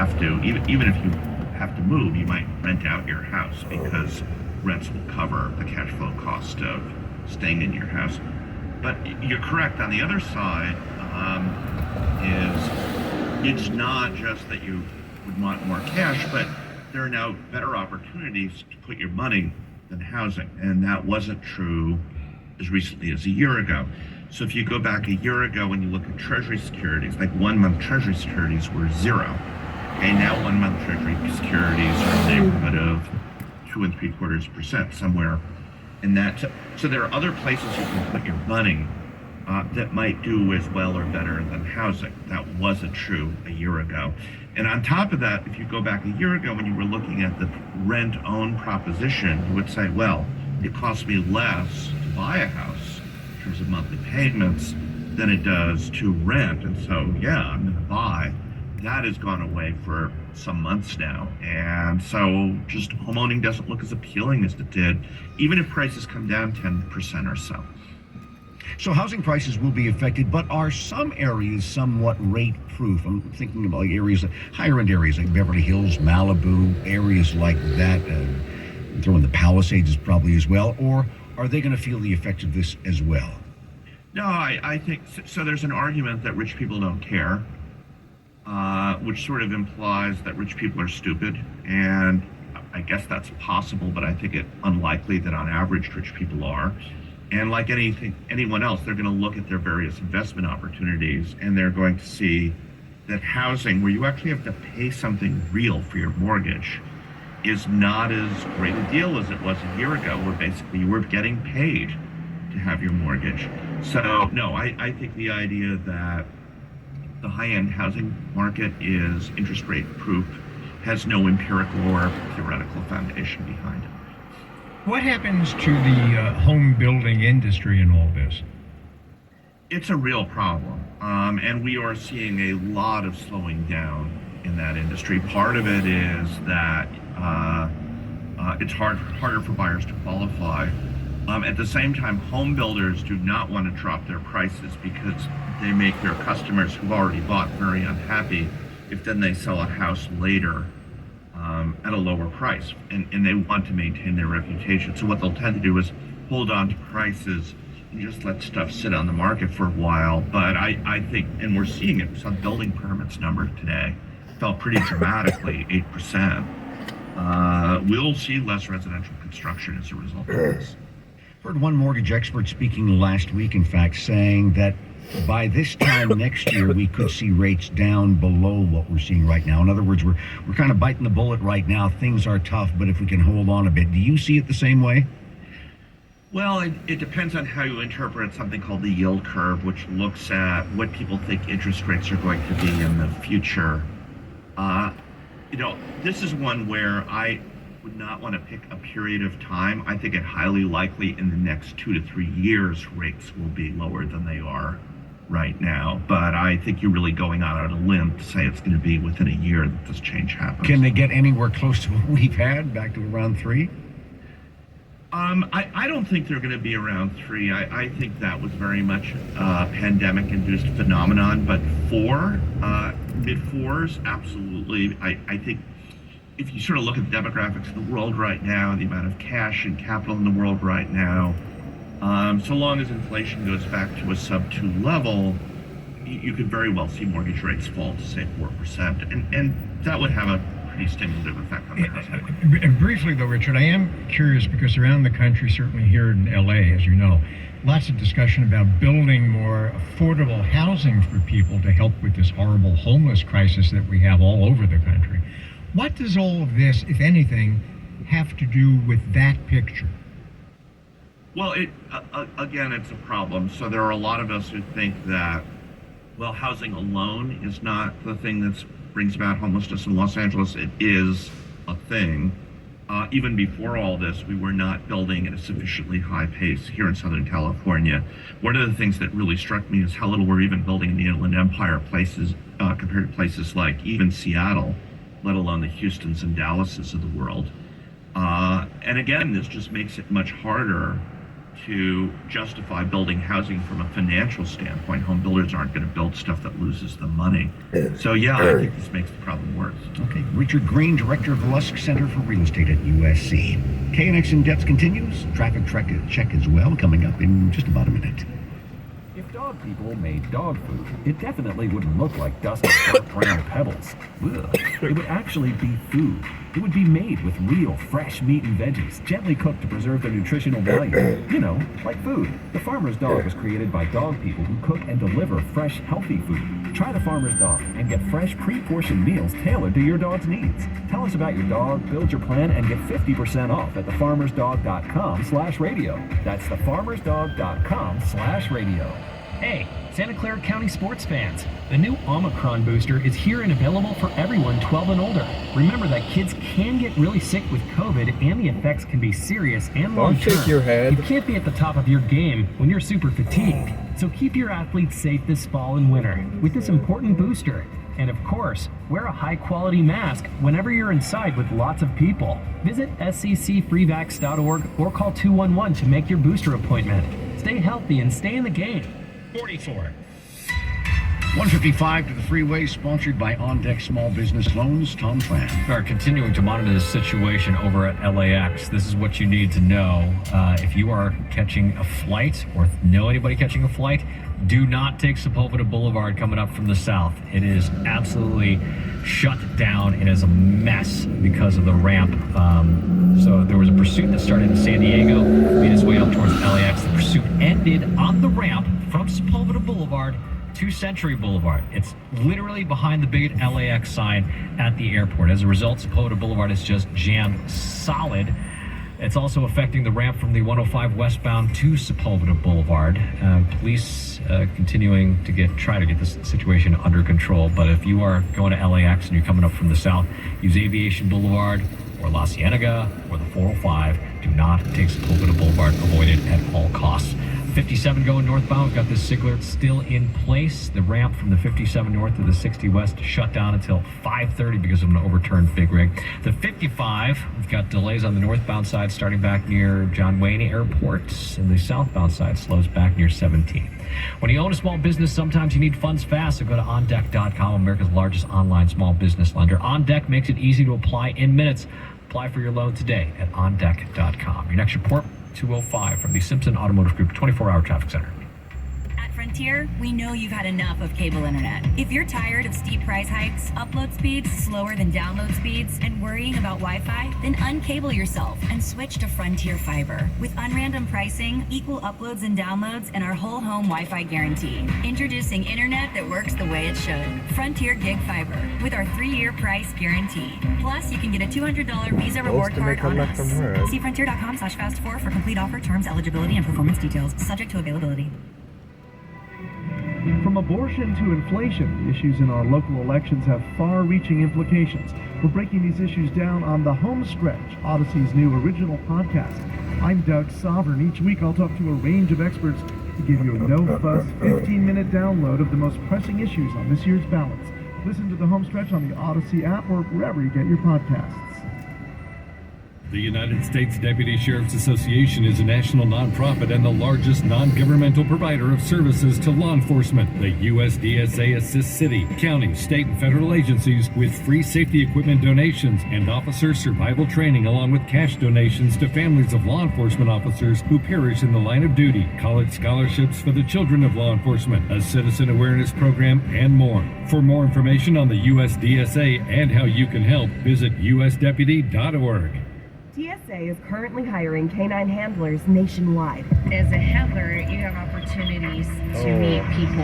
have to, even if you have to move, you might rent out your house because rents will cover the cash flow cost of staying in your house. But you're correct. On the other side, is it's not just that you would want more cash, but there are now better opportunities to put your money than housing. And that wasn't true as recently as a year ago. So if you go back a year ago and you look at Treasury securities, like 1 month Treasury securities were zero. Okay, now 1 month Treasury securities are in the neighborhood of 2.75%, somewhere in that. So there are other places you can put your money that might do as well or better than housing. That wasn't true a year ago. And on top of that, if you go back a year ago when you were looking at the rent-own proposition, you would say, well, it costs me less to buy a house in terms of monthly payments than it does to rent. And so, yeah, I'm going to buy. That has gone away for some months now. And so just homeowning doesn't look as appealing as it did, even if prices come down 10% or so. So housing prices will be affected, but are some areas somewhat rate proof? I'm thinking about areas, higher end areas like Beverly Hills, Malibu, areas like that. Throw in the Palisades probably as well. Or are they going to feel the effects of this as well? No, I think so. There's an argument that rich people don't care, which sort of implies that rich people are stupid. And I guess that's possible, but I think it unlikely that on average rich people are. And like anyone else, they're going to look at their various investment opportunities, and they're going to see that housing, where you actually have to pay something real for your mortgage, is not as great a deal as it was a year ago, where basically you were getting paid to have your mortgage. So no, I think the idea that the high-end housing market is interest rate proof has no empirical or theoretical foundation behind it. What happens to the home building industry in all this? It's a real problem, and we are seeing a lot of slowing down in that industry. Part of it is that it's harder for buyers to qualify. At the same time, home builders do not want to drop their prices because they make their customers who've already bought very unhappy if then they sell a house later at a lower price, and they want to maintain their reputation. So what they'll tend to do is hold on to prices and just let stuff sit on the market for a while. But I think, and we're seeing it, some building permits number today fell pretty dramatically, 8%. We'll see less residential construction as a result of this. Heard one mortgage expert speaking last week, in fact, saying that by this time next year, we could see rates down below what we're seeing right now. In other words, we're kind of biting the bullet right now. Things are tough, but if we can hold on a bit. Do you see it the same way? Well, it depends on how you interpret something called the yield curve, which looks at what people think interest rates are going to be in the future. This is one where I would not want to pick a period of time. I think it highly likely in the next 2 to 3 years, rates will be lower than they are right now. But I think you're really going out on a limb to say it's going to be within a year that this change happens. Can they get anywhere close to what we've had, back to around 3? I don't think they're going to be around 3. I think that was very much a pandemic-induced phenomenon. But 4, mid-4s, absolutely. I think if you sort of look at the demographics of the world right now, the amount of cash and capital in the world right now, so long as inflation goes back to a sub-2 level, you could very well see mortgage rates fall to, say, 4%. And that would have a pretty stimulative effect on the housing market. Briefly, though, Richard, I am curious because around the country, certainly here in LA, as you know, lots of discussion about building more affordable housing for people to help with this horrible homeless crisis that we have all over the country. What does all of this, if anything, have to do with that picture? Well, again, it's a problem. So there are a lot of us who think that, well, housing alone is not the thing that brings about homelessness in Los Angeles. It is a thing. Even before all this, we were not building at a sufficiently high pace here in Southern California. One of the things that really struck me is how little we're even building in the Inland Empire places compared to places like even Seattle, let alone the Houstons and Dallases of the world. And again, this just makes it much harder to justify building housing from a financial standpoint. Home builders aren't going to build stuff that loses them money. So yeah, I think this makes the problem worse. Okay, Richard Green, director of the Lusk Center for Real Estate at USC. KNX In Depth continues. Traffic check as well, coming up in just about a minute. If dog people made dog food, it definitely wouldn't look like dusty dark brown pebbles. Ugh. It would actually be food. It would be made with real fresh meat and veggies, gently cooked to preserve their nutritional value. You know, like food. The Farmer's Dog was created by dog people who cook and deliver fresh, healthy food. Try the Farmer's Dog and get fresh, pre-portioned meals tailored to your dog's needs. Tell us about your dog, build your plan, and get 50% off at thefarmersdog.com/radio. That's thefarmersdog.com/radio. Hey, Santa Clara County sports fans, the new Omicron booster is here and available for everyone 12 and older. Remember that kids can get really sick with COVID and the effects can be serious and long-term. Don't shake your head. You can't be at the top of your game when you're super fatigued. So keep your athletes safe this fall and winter with this important booster. And of course, wear a high-quality mask whenever you're inside with lots of people. Visit sccfreevax.org or call 211 to make your booster appointment. Stay healthy and stay in the game. 44. 155 to the freeway, sponsored by On Deck Small Business Loans. Tom Tran. We are continuing to monitor the situation over at LAX. This is what you need to know. If you are catching a flight or know anybody catching a flight, do not take Sepulveda Boulevard coming up from the south. It is absolutely shut down. It is a mess because of the ramp. So there was a pursuit that started in San Diego, made its way up towards LAX. The pursuit ended on the ramp from Sepulveda Boulevard to Century Boulevard. It's literally behind the big LAX sign at the airport. As a result, Sepulveda Boulevard is just jammed solid. It's also affecting the ramp from the 105 westbound to Sepulveda Boulevard. Police continuing to try to get this situation under control. But if you are going to LAX and you're coming up from the south, use Aviation Boulevard or La Cienega or the 405. Do not take Sepulveda Boulevard. Avoid it at all costs. 57 going northbound, we've got this SIG still in place. The ramp from the 57 north to the 60 west shut down until 5:30 because of an overturned big rig. The 55, we've got delays on the northbound side starting back near John Wayne Airport, and the southbound side slows back near 17. When you own a small business, sometimes you need funds fast, so go to OnDeck.com, America's largest online small business lender. OnDeck makes it easy to apply in minutes. Apply for your loan today at OnDeck.com. Your next report, 205 from the Simpson Automotive Group 24-hour traffic center. At Frontier, we know you've had enough of cable internet. If you're tired of steep price hikes, upload speeds slower than download speeds, and worrying about Wi-Fi, then uncable yourself and switch to Frontier Fiber. With unrandom pricing, equal uploads and downloads, and our whole home Wi-Fi guarantee. Introducing internet that works the way it should. Frontier Gig Fiber with our 3-year price guarantee. Plus, you can get a $200 Visa reward card on us. See frontier.com/fast4 for complete offer, terms, eligibility, and performance details. Subject to availability. From abortion to inflation, the issues in our local elections have far-reaching implications. We're breaking these issues down on The Home Stretch, Odyssey's new original podcast. I'm Doug Sovereign. Each week I'll talk to a range of experts to give you a no-fuss 15-minute download of the most pressing issues on this year's ballots. Listen to The Home Stretch on the Odyssey app or wherever you get your podcasts. The United States Deputy Sheriff's Association is a national nonprofit and the largest non-governmental provider of services to law enforcement. The USDSA assists city, county, state, and federal agencies with free safety equipment donations and officer survival training, along with cash donations to families of law enforcement officers who perish in the line of duty, college scholarships for the children of law enforcement, a citizen awareness program, and more. For more information on the USDSA and how you can help, visit usdeputy.org. TSA is currently hiring canine handlers nationwide. As a handler, you have opportunities to meet people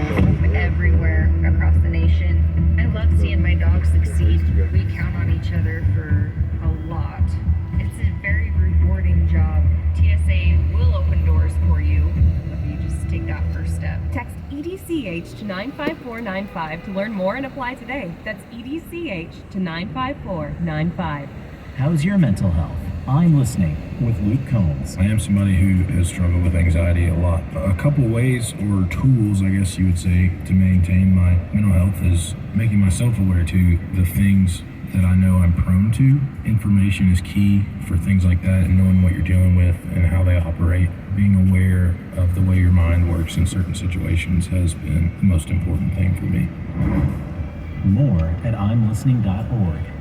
everywhere across the nation. I love seeing my dogs succeed. We count on each other for a lot. It's a very rewarding job. TSA will open doors for you if you just take that first step. Text EDCH to 95495 to learn more and apply today. That's EDCH to 95495. How's your mental health? I'm Listening with Luke Combs. I am somebody who has struggled with anxiety a lot. A couple ways or tools, I guess you would say, to maintain my mental health is making myself aware to the things that I know I'm prone to. Information is key for things like that, and knowing what you're dealing with and how they operate. Being aware of the way your mind works in certain situations has been the most important thing for me. More at imlistening.org.